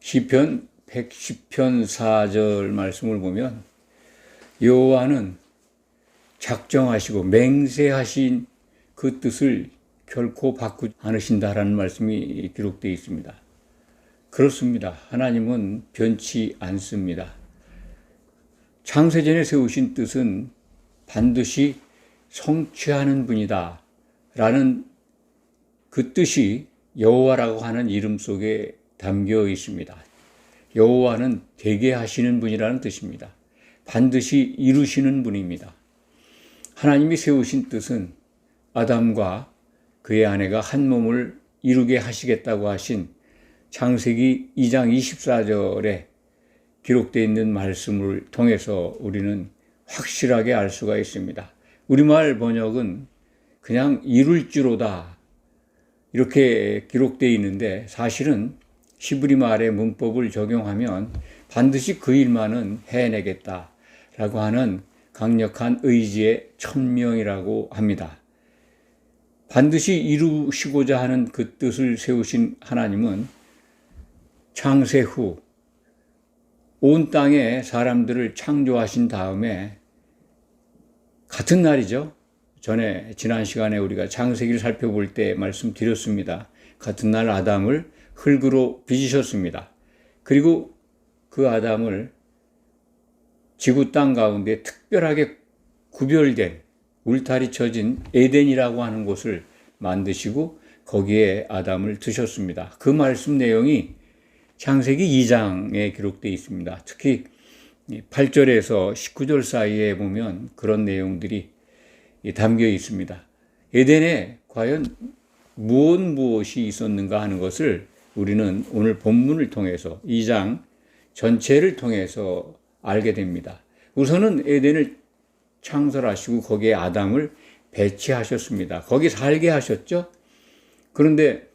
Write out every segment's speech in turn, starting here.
시편 110편 4절 말씀을 보면 여호와는 작정하시고 맹세하신 그 뜻을 결코 바꾸지 않으신다라는 말씀이 기록되어 있습니다. 그렇습니다. 하나님은 변치 않습니다. 창세전에 세우신 뜻은 반드시 성취하는 분이다 라는 그 뜻이 여호와라고 하는 이름 속에 담겨 있습니다. 여호와는 되게 하시는 분이라는 뜻입니다. 반드시 이루시는 분입니다. 하나님이 세우신 뜻은 아담과 그의 아내가 한 몸을 이루게 하시겠다고 하신 창세기 2장 24절에 기록되어 있는 말씀을 통해서 우리는 확실하게 알 수가 있습니다. 우리말 번역은 그냥 이룰지로다 이렇게 기록되어 있는데 사실은 히브리 말의 문법을 적용하면 반드시 그 일만은 해내겠다라고 하는 강력한 의지의 천명이라고 합니다. 반드시 이루시고자 하는 그 뜻을 세우신 하나님은 창세 후 온 땅에 사람들을 창조하신 다음에 같은 날이죠. 지난 시간에 우리가 창세기를 살펴볼 때 말씀드렸습니다. 같은 날 아담을 흙으로 빚으셨습니다. 그리고 그 아담을 지구 땅 가운데 특별하게 구별된 울타리 쳐진 에덴이라고 하는 곳을 만드시고 거기에 아담을 두셨습니다. 그 말씀 내용이 창세기 2장에 기록되어 있습니다. 특히 8절에서 19절 사이에 보면 그런 내용들이 담겨 있습니다. 에덴에 과연 무엇이 있었는가 하는 것을 우리는 오늘 본문을 통해서 2장 전체를 통해서 알게 됩니다. 우선은 에덴을 창설하시고 거기에 아담을 배치하셨습니다. 거기 살게 하셨죠. 그런데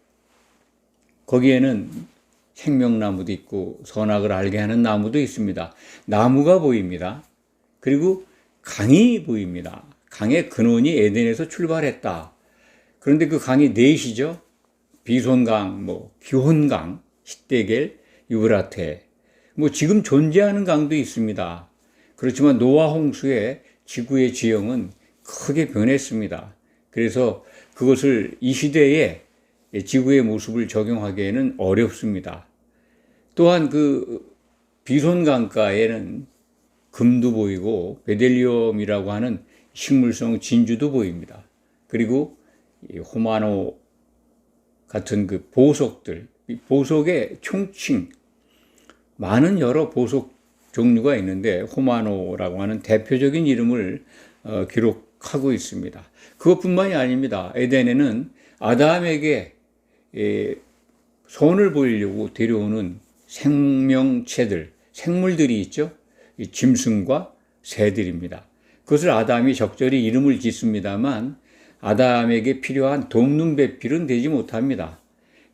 거기에는 생명나무도 있고 선악을 알게 하는 나무도 있습니다. 나무가 보입니다. 그리고 강이 보입니다. 강의 근원이 에덴에서 출발했다. 그런데 그 강이 넷이죠. 비손강, 기혼강, 십대겔, 유브라테. 지금 존재하는 강도 있습니다. 그렇지만 노아 홍수에 지구의 지형은 크게 변했습니다. 그래서 그것을 이 시대에 지구의 모습을 적용하기에는 어렵습니다. 또한 그 비손강가에는 금도 보이고 베델리움이라고 하는 식물성 진주도 보입니다. 그리고 호마노 같은 그 보석들, 보석의 총칭, 많은 여러 보석 종류가 있는데 호마노라고 하는 대표적인 이름을 기록하고 있습니다. 그것뿐만이 아닙니다. 에덴에는 아담에게 손을 보이려고 데려오는 생명체들, 생물들이 있죠. 짐승과 새들입니다. 그것을 아담이 적절히 이름을 짓습니다만 아담에게 필요한 돕는 배필은 되지 못합니다.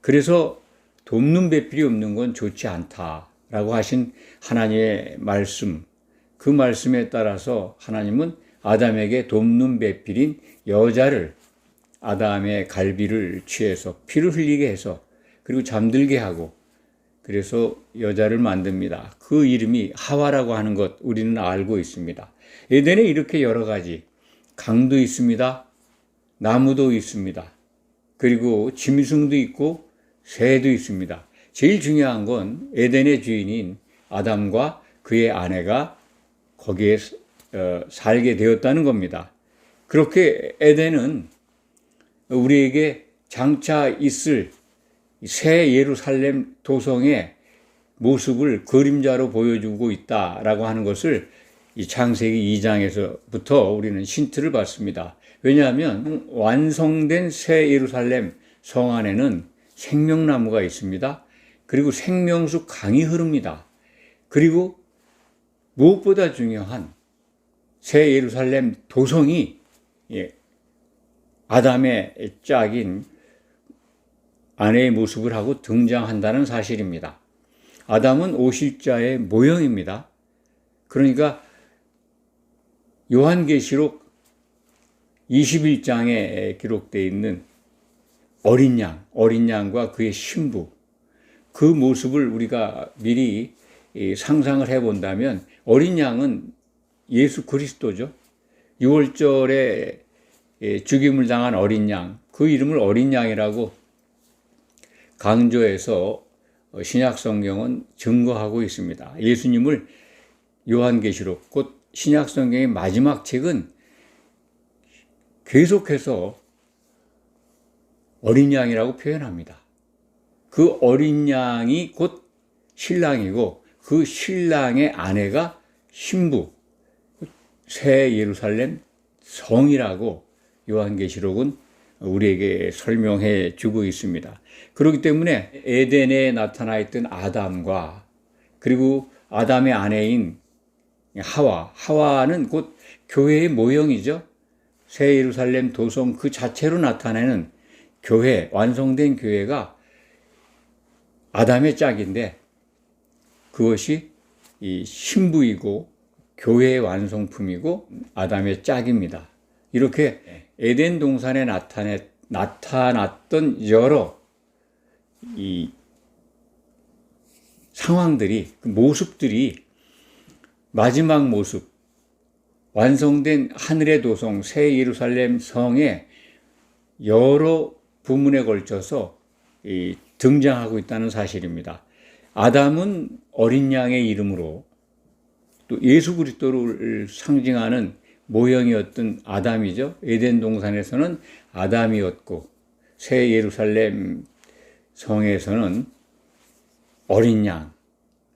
그래서 돕는 배필이 없는 건 좋지 않다라고 하신 하나님의 말씀, 그 말씀에 따라서 하나님은 아담에게 돕는 배필인 여자를 아담의 갈비를 취해서 피를 흘리게 해서 그리고 잠들게 하고 그래서 여자를 만듭니다. 그 이름이 하와라고 하는 것 우리는 알고 있습니다. 에덴에 이렇게 여러 가지 강도 있습니다. 나무도 있습니다. 그리고 짐승도 있고 새도 있습니다. 제일 중요한 건 에덴의 주인인 아담과 그의 아내가 거기에 살게 되었다는 겁니다. 그렇게 에덴은 우리에게 장차 있을 새 예루살렘 도성의 모습을 그림자로 보여주고 있다라고 하는 것을 이 창세기 2장에서부터 우리는 힌트를 받습니다. 왜냐하면 완성된 새 예루살렘 성 안에는 생명나무가 있습니다. 그리고 생명수 강이 흐릅니다. 그리고 무엇보다 중요한 새 예루살렘 도성이 아담의 짝인 아내의 모습을 하고 등장한다는 사실입니다. 아담은 오실자의 모형입니다. 그러니까 요한계시록 21장에 기록되어 있는 어린 양과 그의 신부, 그 모습을 우리가 미리 상상을 해본다면 어린 양은 예수 그리스도죠. 6월절에 죽임을 당한 어린 양, 그 이름을 어린 양이라고 강조해서 신약 성경은 증거하고 있습니다. 예수님을 요한계시록, 곧 신약 성경의 마지막 책은 계속해서 어린 양이라고 표현합니다. 그 어린 양이 곧 신랑이고 그 신랑의 아내가 신부, 새 예루살렘 성이라고 요한계시록은 우리에게 설명해 주고 있습니다. 그렇기 때문에 에덴에 나타나 있던 아담과 그리고 아담의 아내인 하와는 곧 교회의 모형이죠. 새 예루살렘 도성 그 자체로 나타내는 교회, 완성된 교회가 아담의 짝인데 그것이 이 신부이고 교회의 완성품이고 아담의 짝입니다. 이렇게 에덴 동산에 나타났던 여러 이 상황들이, 모습들이 마지막 모습, 완성된 하늘의 도성 새 예루살렘 성의 여러 부문에 걸쳐서 등장하고 있다는 사실입니다. 아담은 어린 양의 이름으로 또 예수 그리스도를 상징하는 모형이었던 아담이죠. 에덴 동산에서는 아담이었고 새 예루살렘 성에서는 어린 양,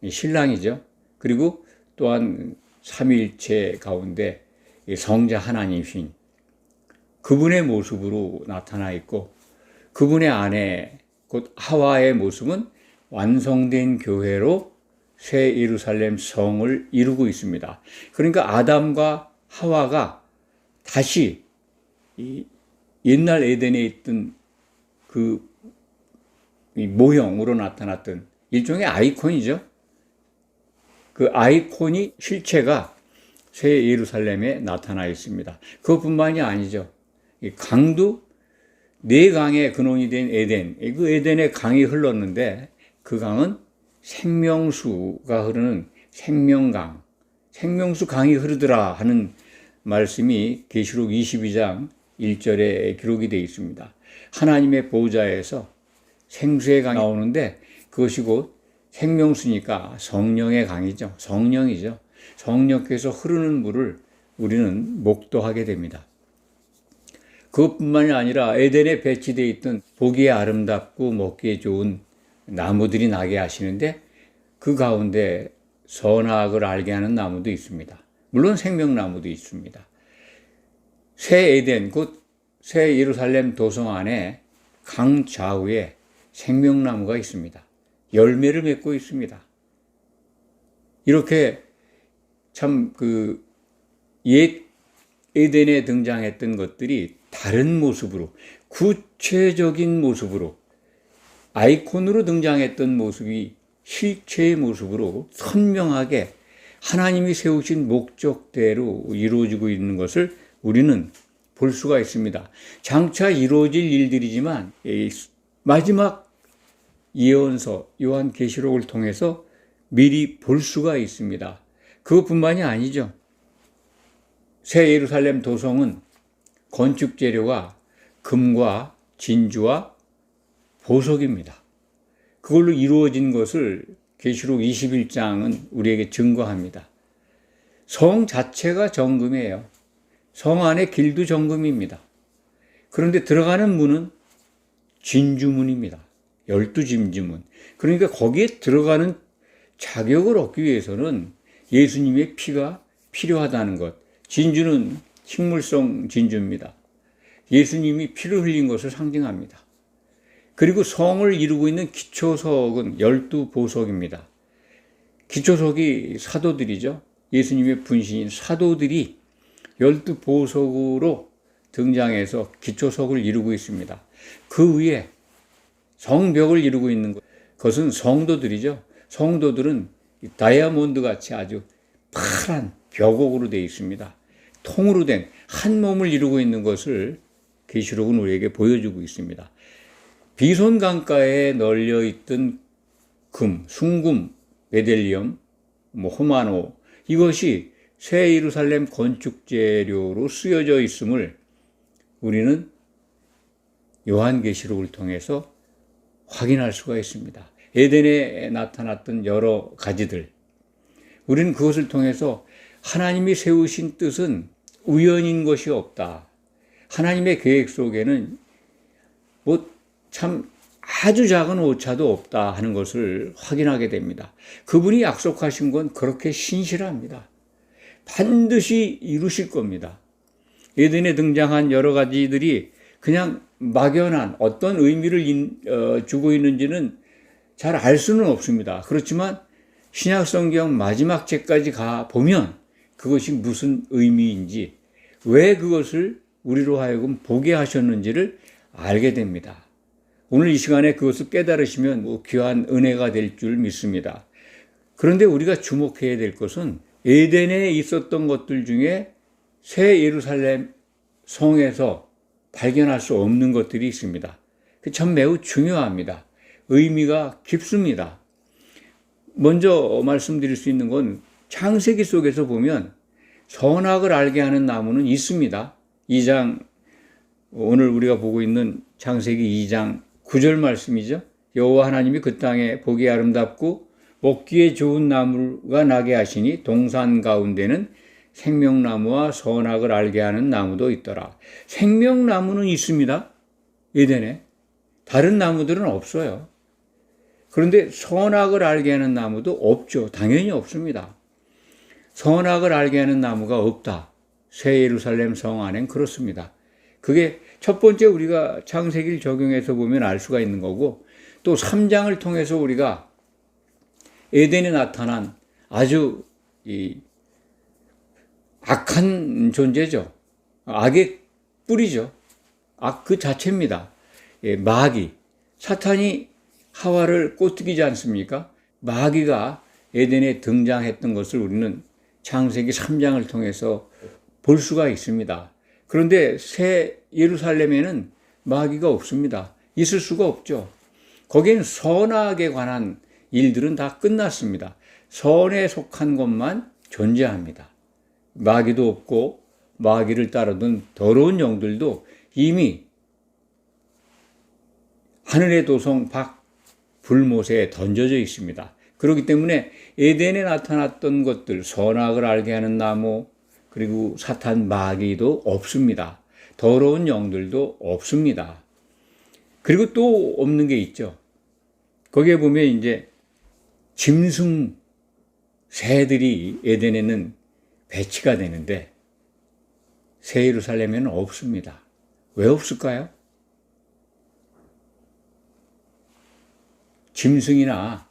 신랑이죠. 그리고 또한 삼위일체 가운데 성자 하나님이신 그분의 모습으로 나타나 있고 그분의 아내 곧 하와의 모습은 완성된 교회로 새 예루살렘 성을 이루고 있습니다. 그러니까 아담과 하와가 다시 이 옛날 에덴에 있던 그 모형으로 나타났던 일종의 아이콘이죠. 그 아이콘이 실체가 새 예루살렘에 나타나 있습니다. 그것뿐만이 아니죠. 강도 네 강의 근원이 된 에덴, 그 에덴에 강이 흘렀는데 그 강은 생명수가 흐르는 생명강, 생명수 강이 흐르더라 하는 말씀이 계시록 22장 1절에 기록이 되어 있습니다. 하나님의 보좌에서 생수의 강이 나오는데 그것이 곧 생명수니까 성령의 강이죠. 성령이죠. 성령께서 흐르는 물을 우리는 목도하게 됩니다. 그것뿐만이 아니라 에덴에 배치되어 있던 보기에 아름답고 먹기에 좋은 나무들이 나게 하시는데 그 가운데 선악을 알게 하는 나무도 있습니다. 물론 생명나무도 있습니다. 새 에덴, 곧 새 예루살렘 도성 안에 강 좌우에 생명나무가 있습니다. 열매를 맺고 있습니다. 이렇게 참 옛 에덴에 등장했던 것들이 다른 모습으로, 구체적인 모습으로, 아이콘으로 등장했던 모습이 실체의 모습으로 선명하게 하나님이 세우신 목적대로 이루어지고 있는 것을 우리는 볼 수가 있습니다. 장차 이루어질 일들이지만 마지막 예언서 요한계시록을 통해서 미리 볼 수가 있습니다. 그것뿐만이 아니죠. 새 예루살렘 도성은 건축 재료가 금과 진주와 보석입니다. 그걸로 이루어진 것을 계시록 21장은 우리에게 증거합니다. 성 자체가 정금이에요. 성 안의 길도 정금입니다. 그런데 들어가는 문은 진주문입니다. 12진주문. 그러니까 거기에 들어가는 자격을 얻기 위해서는 예수님의 피가 필요하다는 것. 진주는 식물성 진주입니다. 예수님이 피를 흘린 것을 상징합니다. 그리고 성을 이루고 있는 기초석은 12보석입니다. 기초석이 사도들이죠. 예수님의 분신인 사도들이 12보석으로 등장해서 기초석을 이루고 있습니다. 그 위에 성벽을 이루고 있는 것은 성도들이죠. 성도들은 다이아몬드 같이 아주 파란 벽옥으로 되어 있습니다. 통으로 된 한 몸을 이루고 있는 것을 계시록은 우리에게 보여주고 있습니다. 비손 강가에 널려 있던 금, 순금, 베델리엄, 호마노, 이것이 새 예루살렘 건축 재료로 쓰여져 있음을 우리는 요한계시록을 통해서 확인할 수가 있습니다. 에덴에 나타났던 여러 가지들, 우리는 그것을 통해서 하나님이 세우신 뜻은 우연인 것이 없다. 하나님의 계획 속에는 참 아주 작은 오차도 없다 하는 것을 확인하게 됩니다. 그분이 약속하신 건 그렇게 신실합니다. 반드시 이루실 겁니다. 에덴에 등장한 여러 가지들이 그냥 막연한 어떤 의미를 주고 있는지는 잘 알 수는 없습니다. 그렇지만 신약성경 마지막 책까지 가보면 그것이 무슨 의미인지, 왜 그것을 우리로 하여금 보게 하셨는지를 알게 됩니다. 오늘 이 시간에 그것을 깨달으시면 귀한 은혜가 될 줄 믿습니다. 그런데 우리가 주목해야 될 것은 에덴에 있었던 것들 중에 새 예루살렘 성에서 발견할 수 없는 것들이 있습니다. 참 매우 중요합니다. 의미가 깊습니다. 먼저 말씀드릴 수 있는 건 창세기 속에서 보면 선악을 알게 하는 나무는 있습니다. 2장, 오늘 우리가 보고 있는 창세기 2장 9절 말씀이죠. 여호와 하나님이 그 땅에 보기 아름답고 먹기에 좋은 나무가 나게 하시니 동산 가운데는 생명나무와 선악을 알게 하는 나무도 있더라. 생명나무는 있습니다. 에덴에. 다른 나무들은 없어요. 그런데 선악을 알게 하는 나무도 없죠. 당연히 없습니다. 선악을 알게 하는 나무가 없다. 새 예루살렘 성 안엔 그렇습니다. 그게 첫 번째 우리가 창세기를 적용해서 보면 알 수가 있는 거고, 또 3장을 통해서 우리가 에덴에 나타난 아주 악한 존재죠. 악의 뿌리죠. 악 그 자체입니다. 마귀. 사탄이 하와를 꼬투기지 않습니까? 마귀가 에덴에 등장했던 것을 우리는 창세기 3장을 통해서 볼 수가 있습니다. 그런데 새 예루살렘에는 마귀가 없습니다. 있을 수가 없죠. 거기에는 선악에 관한 일들은 다 끝났습니다. 선에 속한 것만 존재합니다. 마귀도 없고 마귀를 따르던 더러운 영들도 이미 하늘의 도성 밖 불못에 던져져 있습니다. 그렇기 때문에 에덴에 나타났던 것들, 선악을 알게 하는 나무, 그리고 사탄 마귀도 없습니다. 더러운 영들도 없습니다. 그리고 또 없는 게 있죠. 거기에 보면 이제 짐승 새들이 에덴에는 배치가 되는데 새 예루살렘에는 없습니다. 왜 없을까요? 짐승이나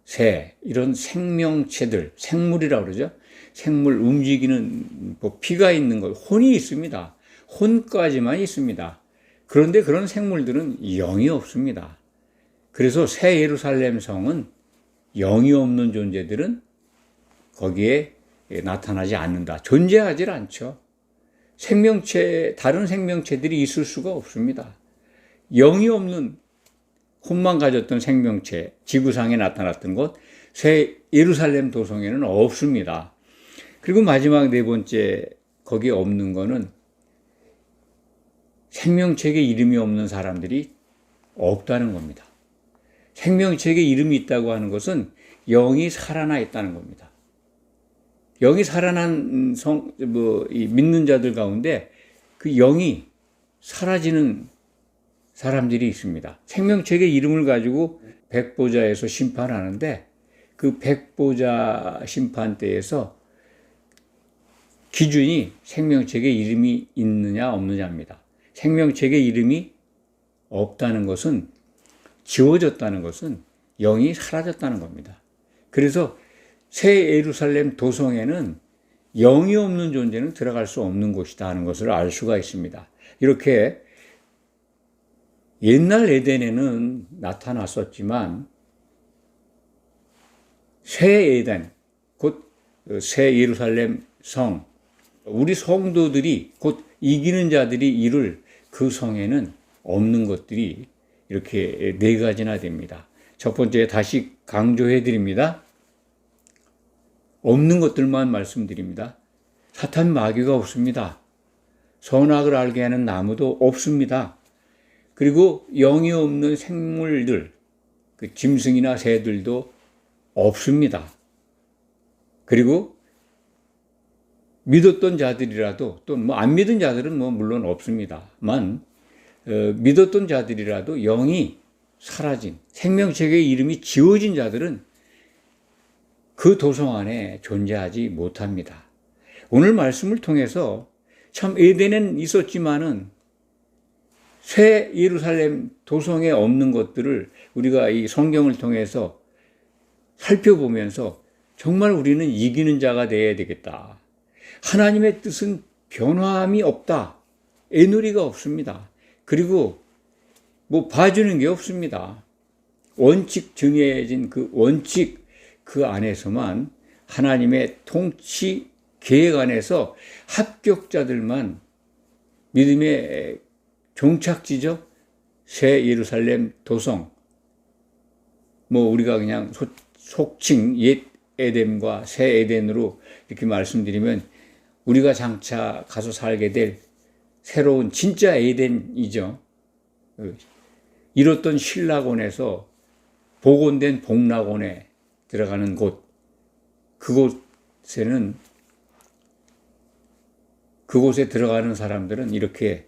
새, 이런 생명체들, 생물이라고 그러죠. 생물, 움직이는 피가 있는 것, 혼이 있습니다. 혼까지만 있습니다. 그런데 그런 생물들은 영이 없습니다. 그래서 새 예루살렘 성은 영이 없는 존재들은 거기에 나타나지 않는다. 존재하지 않죠. 생명체, 다른 생명체들이 있을 수가 없습니다. 영이 없는 혼만 가졌던 생명체, 지구상에 나타났던 것, 새 예루살렘 도성에는 없습니다. 그리고 마지막 네 번째, 거기에 없는 거는 생명체에 이름이 없는 사람들이 없다는 겁니다. 생명체에 이름이 있다고 하는 것은 영이 살아나 있다는 겁니다. 영이 살아난 믿는 자들 가운데 그 영이 사라지는 사람들이 있습니다. 생명책의 이름을 가지고 백보자에서 심판하는데 그 백보자 심판 때에서 기준이 생명책에 이름이 있느냐 없느냐입니다. 생명책에 이름이 없다는 것은, 지워졌다는 것은 영이 사라졌다는 겁니다. 그래서 새 예루살렘 도성에는 영이 없는 존재는 들어갈 수 없는 곳이다 하는 것을 알 수가 있습니다. 이렇게 옛날 에덴에는 나타났었지만 새 에덴, 곧 새 예루살렘 성, 우리 성도들이 곧 이기는 자들이 이룰 그 성에는 없는 것들이 이렇게 네 가지나 됩니다. 첫 번째 다시 강조해 드립니다. 없는 것들만 말씀드립니다. 사탄 마귀가 없습니다. 선악을 알게 하는 나무도 없습니다. 그리고 영이 없는 생물들, 그 짐승이나 새들도 없습니다. 그리고 믿었던 자들이라도 또 뭐 안 믿은 자들은 뭐 물론 없습니다만 믿었던 자들이라도 영이 사라진 생명책의 이름이 지워진 자들은 그 도성 안에 존재하지 못합니다. 오늘 말씀을 통해서 참 에덴은 있었지만은 새 예루살렘 도성에 없는 것들을 우리가 이 성경을 통해서 살펴보면서 정말 우리는 이기는 자가 되어야 되겠다. 하나님의 뜻은 변함이 없다. 애누리가 없습니다. 그리고 뭐 봐주는 게 없습니다. 원칙 정해진 그 원칙 그 안에서만 하나님의 통치 계획 안에서 합격자들만 믿음의 종착지죠. 새 예루살렘 도성. 뭐 우리가 그냥 속칭 옛 에덴과 새 에덴으로 이렇게 말씀드리면 우리가 장차 가서 살게 될 새로운 진짜 에덴이죠. 이뤘던 신락원에서 복원된 복락원에 들어가는 곳. 그곳에 들어가는 사람들은 이렇게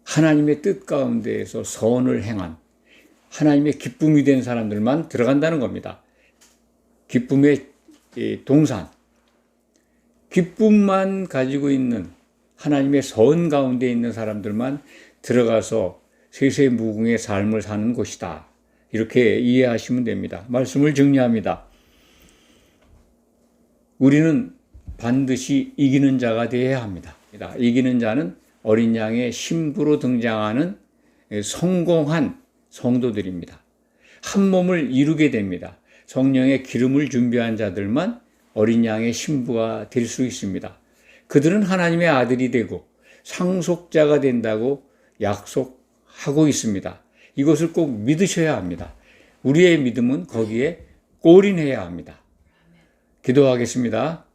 하나님의 뜻 가운데에서 선을 행한 하나님의 기쁨이 된 사람들만 들어간다는 겁니다. 기쁨의 동산, 기쁨만 가지고 있는 하나님의 선 가운데 있는 사람들만 들어가서 세세무궁의 삶을 사는 곳이다. 이렇게 이해하시면 됩니다. 말씀을 정리합니다. 우리는 반드시 이기는 자가 되어야 합니다. 이기는 자는 어린 양의 신부로 등장하는 성공한 성도들입니다. 한 몸을 이루게 됩니다. 성령의 기름을 준비한 자들만 어린 양의 신부가 될 수 있습니다. 그들은 하나님의 아들이 되고 상속자가 된다고 약속하고 있습니다. 이것을 꼭 믿으셔야 합니다. 우리의 믿음은 거기에 골인해야 합니다. 기도하겠습니다.